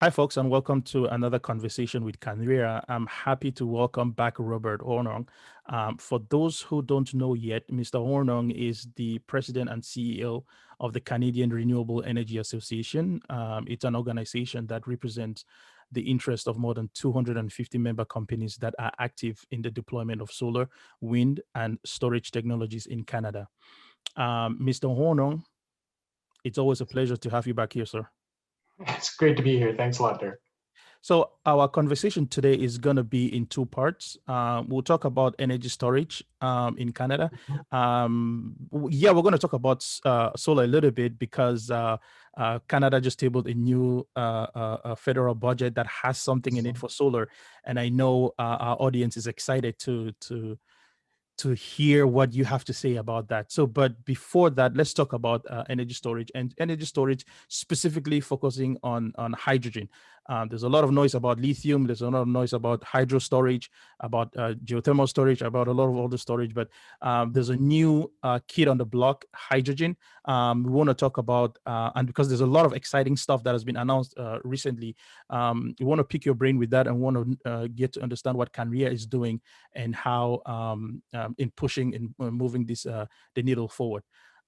Hi, folks, and welcome to another conversation with CanREA. I'm happy to welcome back Robert Hornung. For those who don't know yet, Mr. Hornung is the president and CEO of the Canadian Renewable Energy Association. It's an organization that represents the interest of more than 250 member companies that are active in the deployment of solar, wind, and storage technologies in Canada. Mr. Hornung, it's always a pleasure to have you back here, sir. It's great to be here. Thanks a lot, Dirk. So our conversation today is going to be in two parts. We'll talk about energy storage in Canada. We're going to talk about solar a little bit because Canada just tabled a new federal budget that has something in it for solar, and I know our audience is excited to hear what you have to say about that. So, but before that, let's talk about energy storage and energy storage specifically focusing on hydrogen. There's a lot of noise about lithium. There's a lot of noise about hydro storage, about geothermal storage, about a lot of other storage, but there's a new kid on the block, hydrogen. We want to talk about, and because there's a lot of exciting stuff that has been announced recently, we want to pick your brain with that and want to get to understand what CanREA is doing and how in pushing and moving this the needle forward.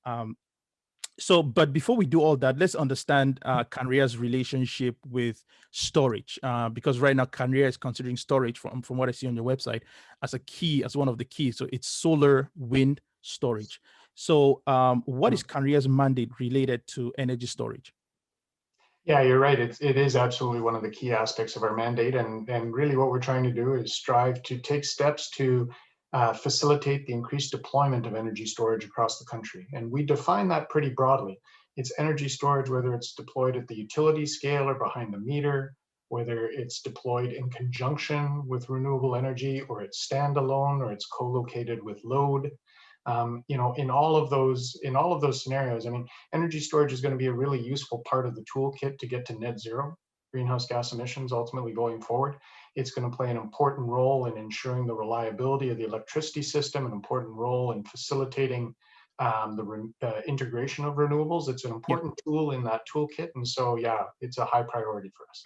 But before we do all that, let's understand CanREA's relationship with storage, because right now CanREA is considering storage, from what I see on your website, as one of the keys. So it's solar, wind, storage. So what is CanREA's mandate related to energy storage? Yeah, you're right. It is absolutely one of the key aspects of our mandate. And really what we're trying to do is strive to take steps to facilitate the increased deployment of energy storage across the country. And we define that pretty broadly. It's energy storage, whether it's deployed at the utility scale or behind the meter, whether it's deployed in conjunction with renewable energy, or it's standalone, or it's co-located with load. In all of those scenarios, I mean, energy storage is going to be a really useful part of the toolkit to get to net zero greenhouse gas emissions ultimately going forward. It's going to play an important role in ensuring the reliability of the electricity system, an important role in facilitating the integration of renewables. It's an important tool in that toolkit. And so, yeah, it's a high priority for us.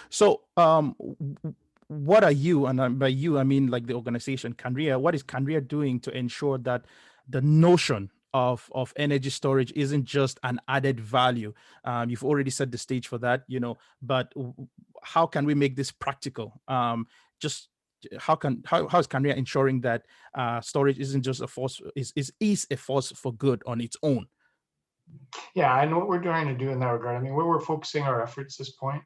So what are you, and by you, I mean like the organization CanREA, what is CanREA doing to ensure that the notion of energy storage isn't just an added value? You've already set the stage for that, but how can we make this practical? How is CanREA ensuring that storage isn't just a force, is a force for good on its own? Yeah, and what we're trying to do in that regard, I mean, where we're focusing our efforts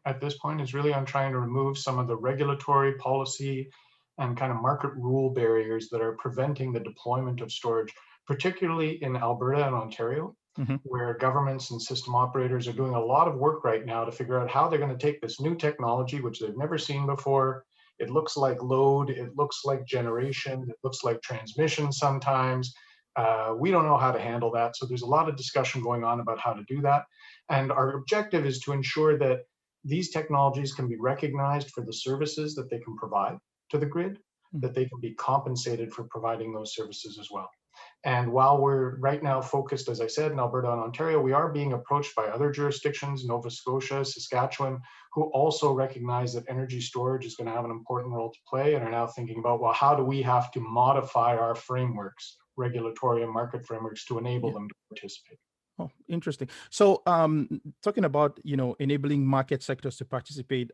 at this point is really on trying to remove some of the regulatory policy and kind of market rule barriers that are preventing the deployment of storage, particularly in Alberta and Ontario, where governments and system operators are doing a lot of work right now to figure out how they're going to take this new technology, which they've never seen before. It looks like load, it looks like generation, it looks like transmission sometimes. We don't know how to handle that. So there's a lot of discussion going on about how to do that. And our objective is to ensure that these technologies can be recognized for the services that they can provide to the grid, that they can be compensated for providing those services as well. And while we're right now focused, as I said, in Alberta and Ontario, we are being approached by other jurisdictions, Nova Scotia, Saskatchewan, who also recognize that energy storage is going to have an important role to play and are now thinking about, well, how do we have to modify our frameworks, regulatory and market frameworks, to enable them to participate? Oh, interesting. So talking about, enabling market sectors to participate,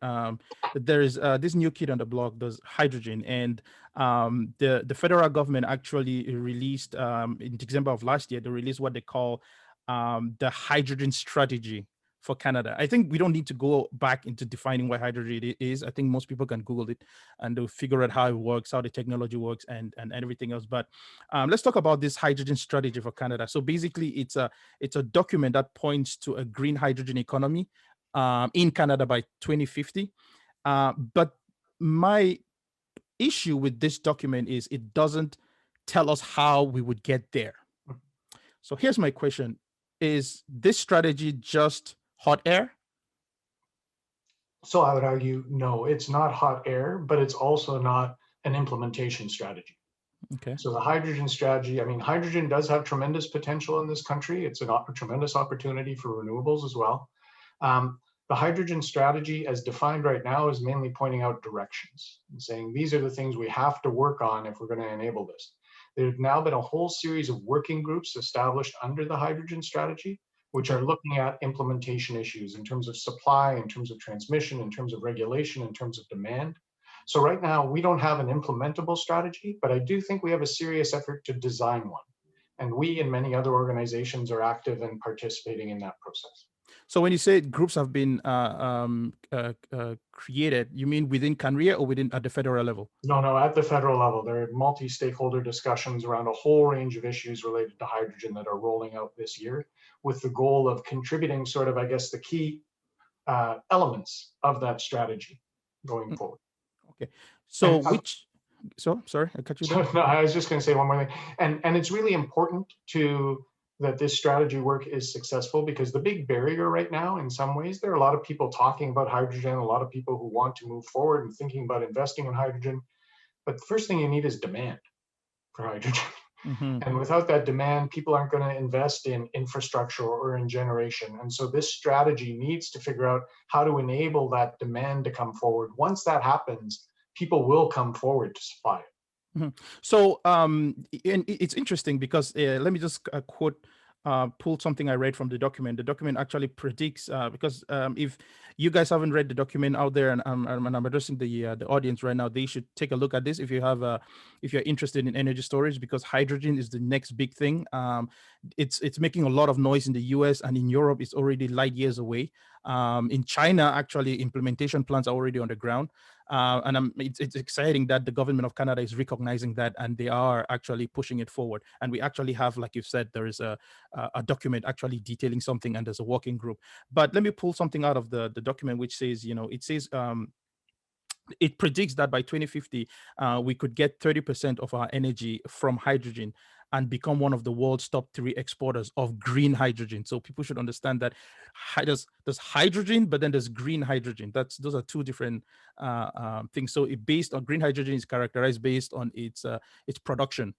there is this new kid on the block, does hydrogen. And the federal government actually released in December of last year, they released what they call the hydrogen strategy for Canada. I think we don't need to go back into defining what hydrogen is. I think most people can Google it and they'll figure out how it works, how the technology works, and everything else. But let's talk about this hydrogen strategy for Canada. So basically, it's a document that points to a green hydrogen economy in Canada by 2050. But my issue with this document is it doesn't tell us how we would get there. So here's my question. Is this strategy just hot air? So I would argue, no, it's not hot air, but it's also not an implementation strategy. Okay. So the hydrogen strategy, I mean, hydrogen does have tremendous potential in this country. It's a tremendous opportunity for renewables as well. The hydrogen strategy as defined right now is mainly pointing out directions and saying these are the things we have to work on if we're going to enable this. There's now been a whole series of working groups established under the hydrogen strategy, which Okay. are looking at implementation issues in terms of supply, in terms of transmission, in terms of regulation, in terms of demand. So right now we don't have an implementable strategy, but I do think we have a serious effort to design one. And we and many other organizations are active and participating in that process. So when you say groups have been created, you mean within CanREA or within at the federal level? No, at the federal level, there are multi-stakeholder discussions around a whole range of issues related to hydrogen that are rolling out this year with the goal of contributing sort of, I guess, the key elements of that strategy going Mm, forward. okay. So And which, so sorry, I cut you there. no, I was just going to say one more thing. And it's really important to that this strategy work is successful because the big barrier right now, in some ways, there are a lot of people talking about hydrogen, a lot of people who want to move forward and thinking about investing in hydrogen. But the first thing you need is demand for hydrogen. Mm-hmm. And without that demand, people aren't going to invest in infrastructure or in generation. And so this strategy needs to figure out how to enable that demand to come forward. Once that happens, people will come forward to supply it. Mhm. So, and it's interesting because let me just quote, pull something I read from the document. The document actually predicts because if you guys haven't read the document out there, and I'm addressing the audience right now, they should take a look at this if you have if you're interested in energy storage, because hydrogen is the next big thing. It's making a lot of noise in the U.S. and in Europe. It's already light years away. In China, actually, implementation plans are already on the ground. And it's exciting that the government of Canada is recognizing that, and they are actually pushing it forward. And we actually have, like you've said, there is a document actually detailing something, and there's a working group. But let me pull something out of the document, which says, it says it predicts that by 2050, we could get 30% of our energy from hydrogen and become one of the world's top 3 exporters of green hydrogen. So people should understand that there's hydrogen, but then there's green hydrogen. Those are two different things. So based on green hydrogen is characterized based on its production.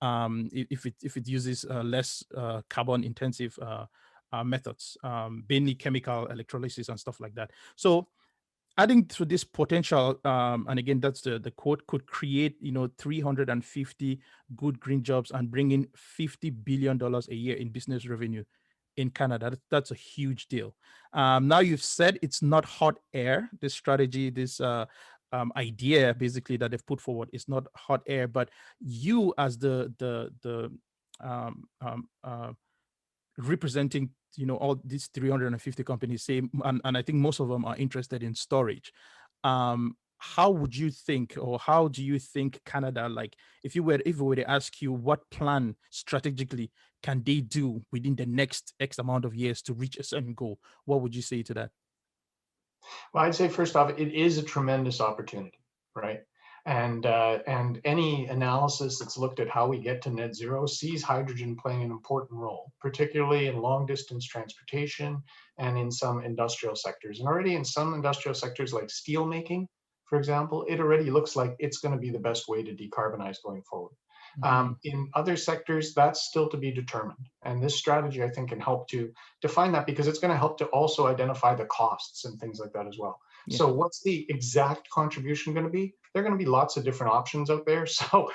If it uses less carbon intensive methods, mainly chemical electrolysis and stuff like that. So adding to this potential, and again, that's the quote, could create 350 good green jobs and bring in $50 billion a year in business revenue in Canada. That's a huge deal. Now you've said it's not hot air. This strategy, this idea, basically, that they've put forward is not hot air. But you, as the um, um, uh, representing all these 350 companies, say, and I think most of them are interested in storage. How would you think, or how do you think Canada, like, if we were to ask you what plan strategically can they do within the next X amount of years to reach a certain goal, what would you say to that? Well, I'd say first off, it is a tremendous opportunity, right? And any analysis that's looked at how we get to net zero sees hydrogen playing an important role, particularly in long distance transportation and in some industrial sectors. And already in some industrial sectors like steel making, for example, it already looks like it's going to be the best way to decarbonize going forward. Mhm. In other sectors, that's still to be determined. And this strategy, I think, can help to define that because it's going to help to also identify the costs and things like that as well. Yeah. So, what's the exact contribution going to be? There are going to be lots of different options out there. So,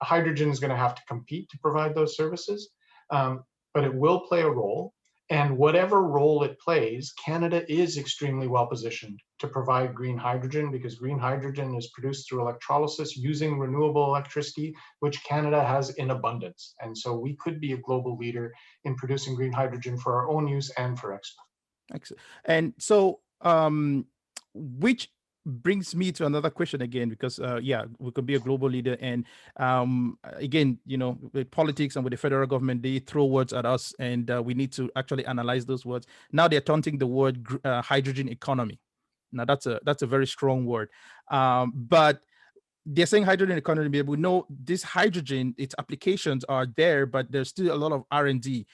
hydrogen is going to have to compete to provide those services, but it will play a role. And whatever role it plays, Canada is extremely well positioned to provide green hydrogen because green hydrogen is produced through electrolysis using renewable electricity, which Canada has in abundance. And so we could be a global leader in producing green hydrogen for our own use and for export. Excellent. And so, which brings me to another question again, because yeah, we could be a global leader, and again, with politics and with the federal government, they throw words at us, and we need to actually analyze those words. Now they're taunting the word hydrogen economy. Now that's a very strong word, but they're saying hydrogen economy. But we know this hydrogen, its applications are there, but there's still a lot of R&D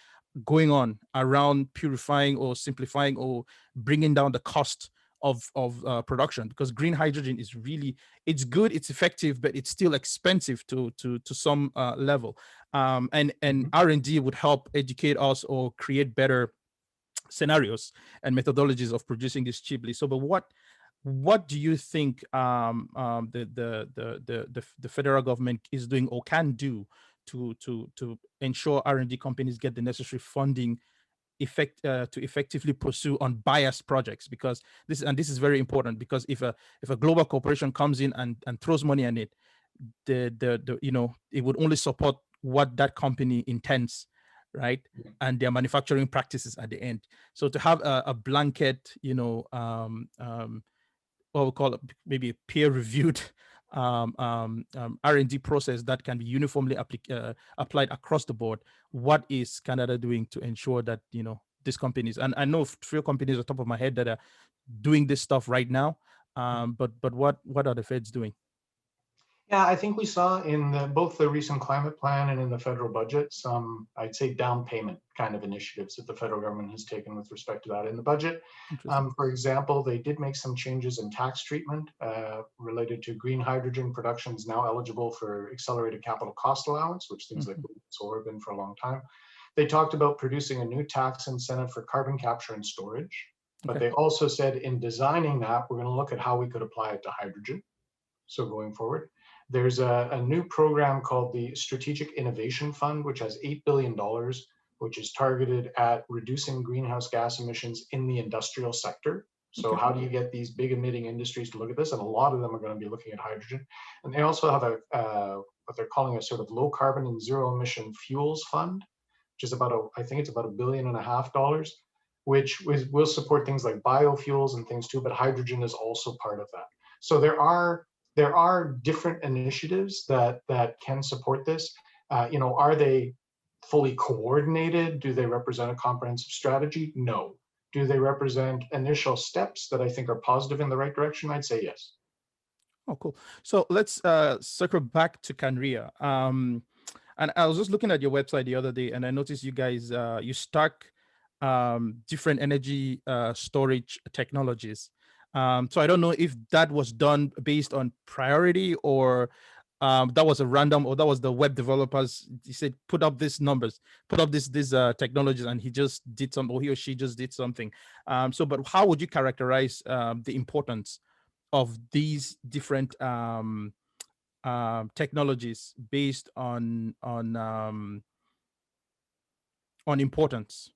going on around purifying or simplifying or bringing down the cost of production, because green hydrogen is really, it's good, it's effective, but it's still expensive to some level. And Mhm. R&D would help educate us or create better scenarios and methodologies of producing this cheaply. So, but what do you think the federal government is doing or can do to ensure R&D companies get the necessary funding to effectively pursue unbiased projects? Because this is very important, because if a global corporation comes in and throws money at it, it would only support what that company intends, right? And their manufacturing practices at the end. So to have a blanket, what we call maybe a peer-reviewed R&D process that can be uniformly applied across the board. What is Canada doing to ensure that these companies, and I know few companies at the top of my head that are doing this stuff right now, but what are the feds doing? Yeah, I think we saw in both the recent climate plan and in the federal budget some, I'd say, down payment kind of initiatives that the federal government has taken with respect to that in the budget. Interesting. For example, they did make some changes in tax treatment related to green hydrogen production is now eligible for accelerated capital cost allowance, which things like solar have been for a long time. They talked about producing a new tax incentive for carbon capture and storage, but they also said in designing that, we're going to look at how we could apply it to hydrogen. So going forward, there's a new program called the Strategic Innovation Fund, which has $8 billion, which is targeted at reducing greenhouse gas emissions in the industrial sector. So how do you get these big emitting industries to look at this? And a lot of them are going to be looking at hydrogen. And they also have what they're calling a sort of low carbon and zero emission fuels fund, which is I think it's about $1.5 billion, which will support things like biofuels and things too, but hydrogen is also part of that. So there are different initiatives that can support this. Are they fully coordinated? Do they represent a comprehensive strategy? No. Do they represent initial steps that I think are positive in the right direction? I'd say yes. Oh, cool. So let's circle back to CanREA. And I was just looking at your website the other day, and I noticed you guys you stack different energy storage technologies. So I don't know if that was done based on priority, or that was a random, or that was the web developers. He said, put up these numbers, put up these technologies, and he just did some, or he or she just did something. But how would you characterize the importance of these different technologies based on importance?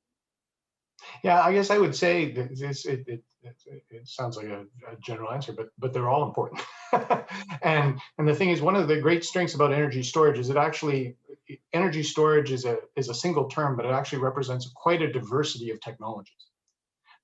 Yeah, I guess I would say that it sounds like a general answer, but they're all important. and the thing is, one of the great strengths about energy storage is energy storage is a single term, but it actually represents quite a diversity of technologies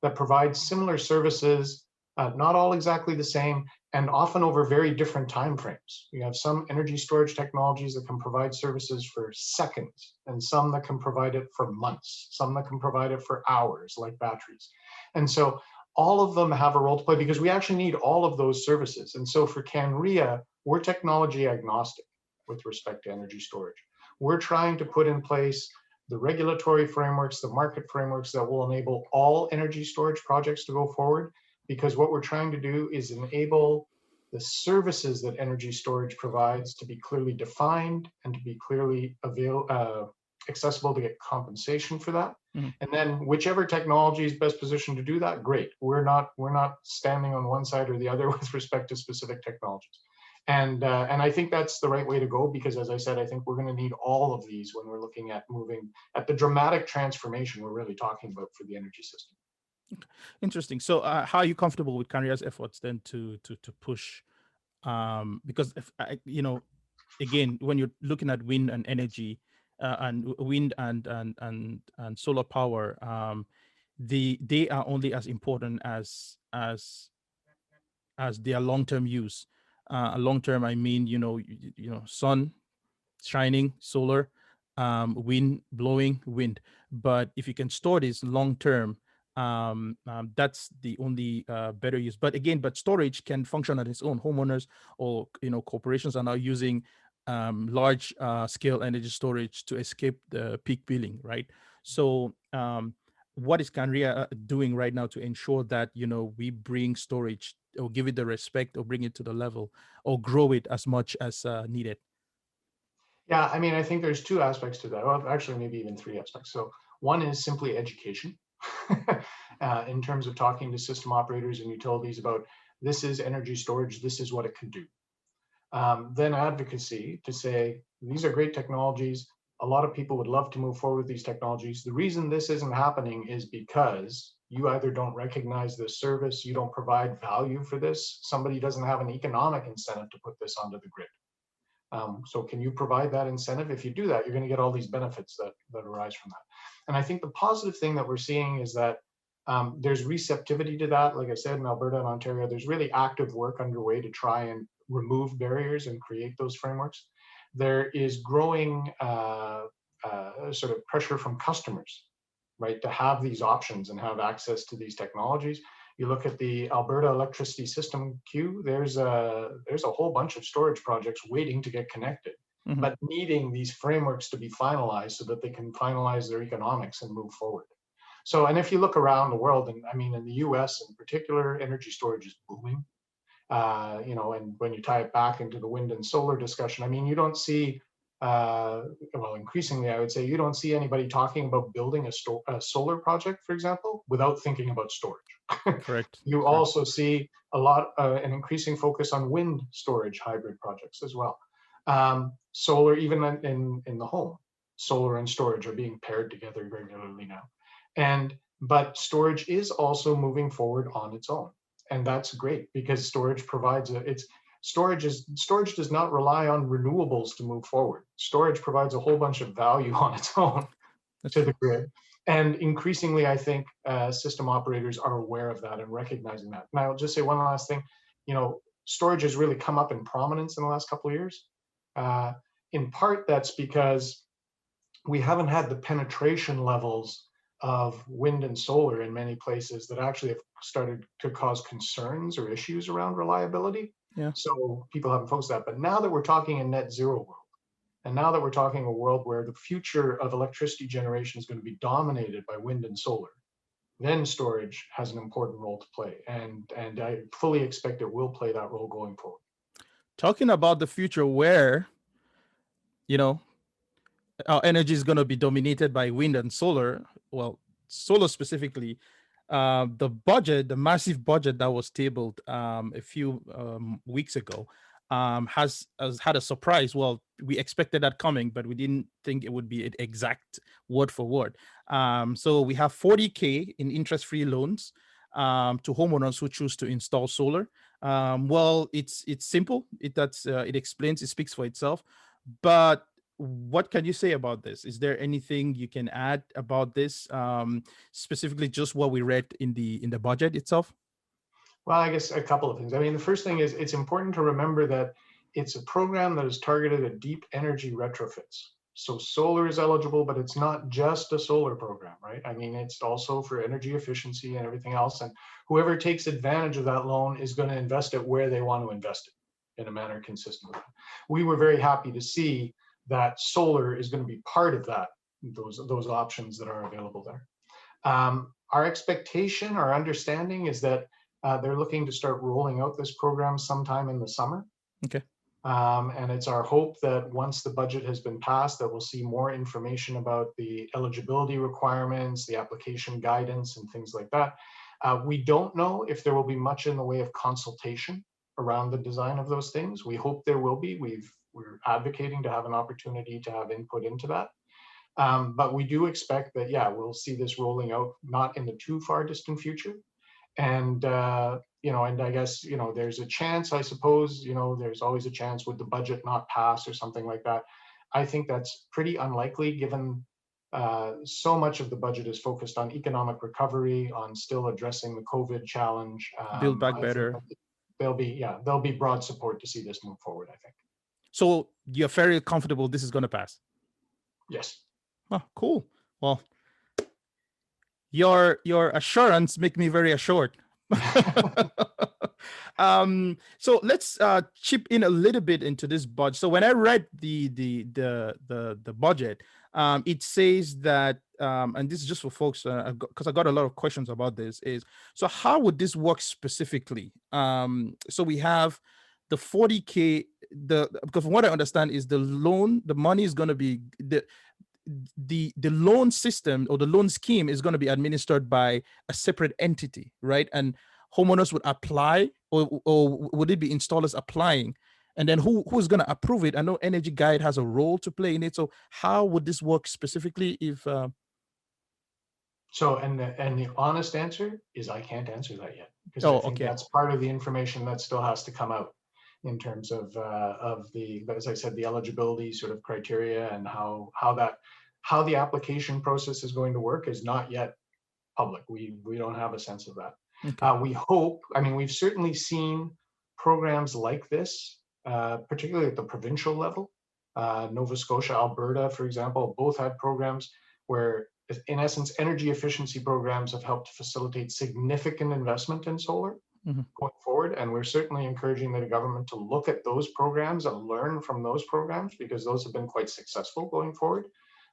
that provide similar services, not all exactly the same, and often over very different timeframes. You have some energy storage technologies that can provide services for seconds, and some that can provide it for months, some that can provide it for hours, like batteries. And so all of them have a role to play because we actually need all of those services. And so for CanREA, we're technology agnostic with respect to energy storage. We're trying to put in place the regulatory frameworks, the market frameworks that will enable all energy storage projects to go forward, because what we're trying to do is enable the services that energy storage provides to be clearly defined and to be clearly accessible to get compensation for that. And then whichever technology is best positioned to do that, great. We're not standing on one side or the other with respect to specific technologies. And I think that's the right way to go, because as I said, I think we're going to need all of these when we're looking at moving at the dramatic transformation we're really talking about for the energy system. Interesting. So how are you comfortable with CanREA's efforts then to push? Because again, when you're looking at wind and energy, and wind and solar power, they are only as important as their long-term use. Long-term, I mean, sun shining, solar, wind blowing, wind. But if you can store this long-term, that's the only better use. But again, storage can function on its own. Homeowners or corporations are now using large scale energy storage to escape the peak billing, right? So what is CanREA doing right now to ensure that we bring storage, or give it the respect, or bring it to the level, or grow it as much as needed? Yeah, I mean, I think there's two aspects to that. Well, actually, maybe even three aspects. So one is simply education. in terms of talking to system operators and utilities about this is energy storage, this is what it can do. Then advocacy to say, these are great technologies. A lot of people would love to move forward with these technologies. The reason this isn't happening is because you either don't recognize this service, you don't provide value for this, somebody doesn't have an economic incentive to put this onto the grid. So can you provide that incentive? If you do that, you're going to get all these benefits that arise from that. And I think the positive thing that we're seeing is that there's receptivity to that. Like I said, in Alberta and Ontario, there's really active work underway to try and remove barriers and create those frameworks. There is growing sort of pressure from customers, right, to have these options and have access to these technologies. You look at the Alberta electricity system queue, there's a whole bunch of storage projects waiting to get connected, but needing these frameworks to be finalized so that they can finalize their economics and move forward. So, and if you look around the world, and I mean, in the US in particular, energy storage is booming. You know, and when you tie it back into the wind and solar discussion, I mean, you don't see, well, increasingly, I would say, you don't see anybody talking about building a solar project, for example, without thinking about storage. Correct. You Correct. also see a lot, an increasing focus on wind storage hybrid projects as well. Solar, even in the home, solar and storage are being paired together regularly now. But storage is also moving forward on its own. And that's great because storage provides storage does not rely on renewables to move forward. Storage provides a whole bunch of value on its own to the grid. And increasingly, I think system operators are aware of that and recognizing that. And I'll just say one last thing. You know, storage has really come up in prominence in the last couple of years. In part, that's because we haven't had the penetration levels of wind and solar in many places that actually have started to cause concerns or issues around reliability. Yeah. So people haven't focused that. But now that we're talking a net zero world, and now that we're talking a world where the future of electricity generation is going to be dominated by wind and solar, then storage has an important role to play. And I fully expect it will play that role going forward. Talking about the future where, you know, our energy is going to be dominated by wind and solar. Well, solar specifically, the massive budget that was tabled a few weeks ago has had a surprise. Well, we expected that coming, but we didn't think it would be an exact word for word. So we have 40K in interest-free loans to homeowners who choose to install solar. Well, it's simple. It explains. It speaks for itself. But what can you say about this? Is there anything you can add about this, specifically just what we read in the budget itself? Well, I guess a couple of things. I mean, the first thing is it's important to remember that it's a program that is targeted at deep energy retrofits. So solar is eligible, but it's not just a solar program, right? I mean, it's also for energy efficiency and everything else. And whoever takes advantage of that loan is going to invest it where they want to invest it in a manner consistent with that. We were very happy to see that solar is going to be part of that, those options that are available there. Our expectation, our understanding is that they're looking to start rolling out this program sometime in the summer. Okay. And it's our hope that once the budget has been passed, that we'll see more information about the eligibility requirements, the application guidance, and things like that. We don't know if there will be much in the way of consultation around the design of those things. We hope there will be. We're advocating to have an opportunity to have input into that. But we do expect that, yeah, we'll see this rolling out not in the too far distant future. And, you know, and I guess, you know, there's a chance, I suppose, you know, there's always a chance would the budget not pass or something like that. I think that's pretty unlikely given so much of the budget is focused on economic recovery, on still addressing the COVID challenge. Build back better. There'll be broad support to see this move forward, I think. So you're very comfortable this is going to pass? Yes. Oh, cool. Well, your assurance make me very assured. So let's chip in a little bit into this budget. So when I read the budget, it says that, and this is just for folks, because I got a lot of questions about this, is so how would this work specifically? So we have the 40K, because from what I understand is the loan, the money is going to be the loan system or the loan scheme is going to be administered by a separate entity, right? And homeowners would apply, or would it be installers applying? And then who's going to approve it? I know Energy Guide has a role to play in it. So how would this work specifically if So, and the honest answer is I can't answer that yet, because I oh, think okay. that's part of the information that still has to come out in terms of the, as I said, the eligibility sort of criteria, and how the application process is going to work is not yet public. We don't have a sense of that. Okay. We hope, I mean, we've certainly seen programs like this, particularly at the provincial level. Nova Scotia, Alberta, for example, both had programs where, in essence, energy efficiency programs have helped facilitate significant investment in solar going forward. And we're certainly encouraging the government to look at those programs and learn from those programs, because those have been quite successful going forward.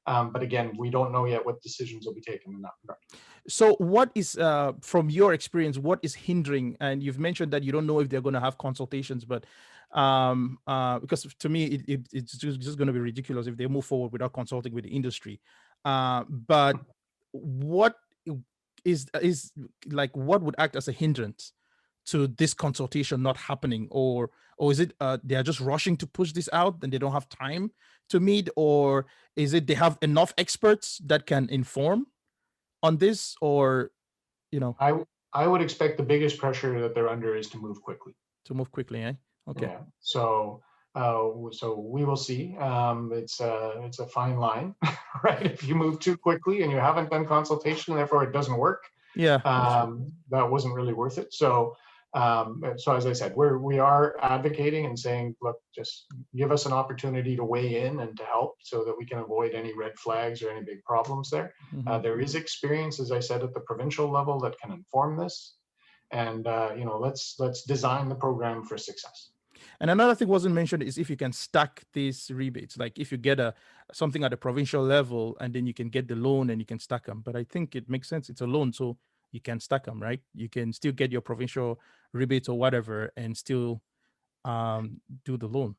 But again, we don't know yet what decisions will be taken in that regard. So what is, from your experience, what is hindering? And you've mentioned that you don't know if they're going to have consultations, but because to me, it's just going to be ridiculous if they move forward without consulting with the industry. But what is like, what would act as a hindrance to this consultation not happening? Or is it they are just rushing to push this out and they don't have time to meet? Or is it they have enough experts that can inform on this? Or, you know, I would expect the biggest pressure that they're under is to move quickly. Eh? Okay. Yeah. So we will see. It's a fine line, right? If you move too quickly and you haven't done consultation, therefore it doesn't work. Yeah. That wasn't really worth it. So as I said, we are advocating and saying, look, just give us an opportunity to weigh in and to help, so that we can avoid any red flags or any big problems there. There is experience, as I said, at the provincial level that can inform this, and let's design the program for success. And another thing wasn't mentioned is if you can stack these rebates, like if you get something at a provincial level and then you can get the loan and you can stack them. But I think it makes sense. It's a loan, so you can stack them, right? You can still get your provincial rebates or whatever and still do the loan.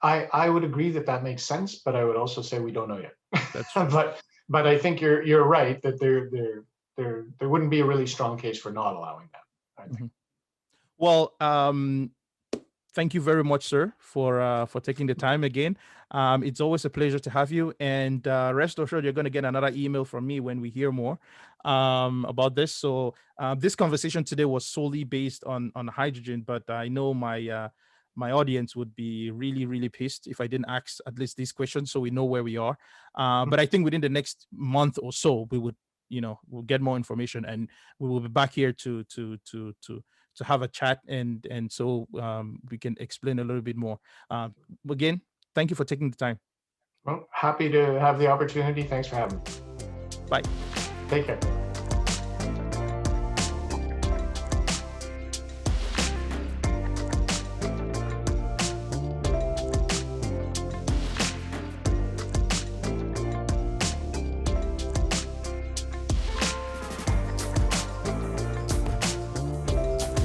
I would agree that makes sense, but I would also say we don't know yet. That's true. but I think you're right that there wouldn't be a really strong case for not allowing that, I think. Well, thank you very much, sir, for taking the time again. It's always a pleasure to have you, and rest assured you're going to get another email from me when we hear more about this. So this conversation today was solely based on hydrogen, but I know my audience would be really, really pissed if I didn't ask at least these questions, so we know where we are. But I think within the next month or so, we would, we'll get more information, and we will be back here to have a chat, and so we can explain a little bit more. Again, thank you for taking the time. Well, happy to have the opportunity. Thanks for having me. Bye. Take care.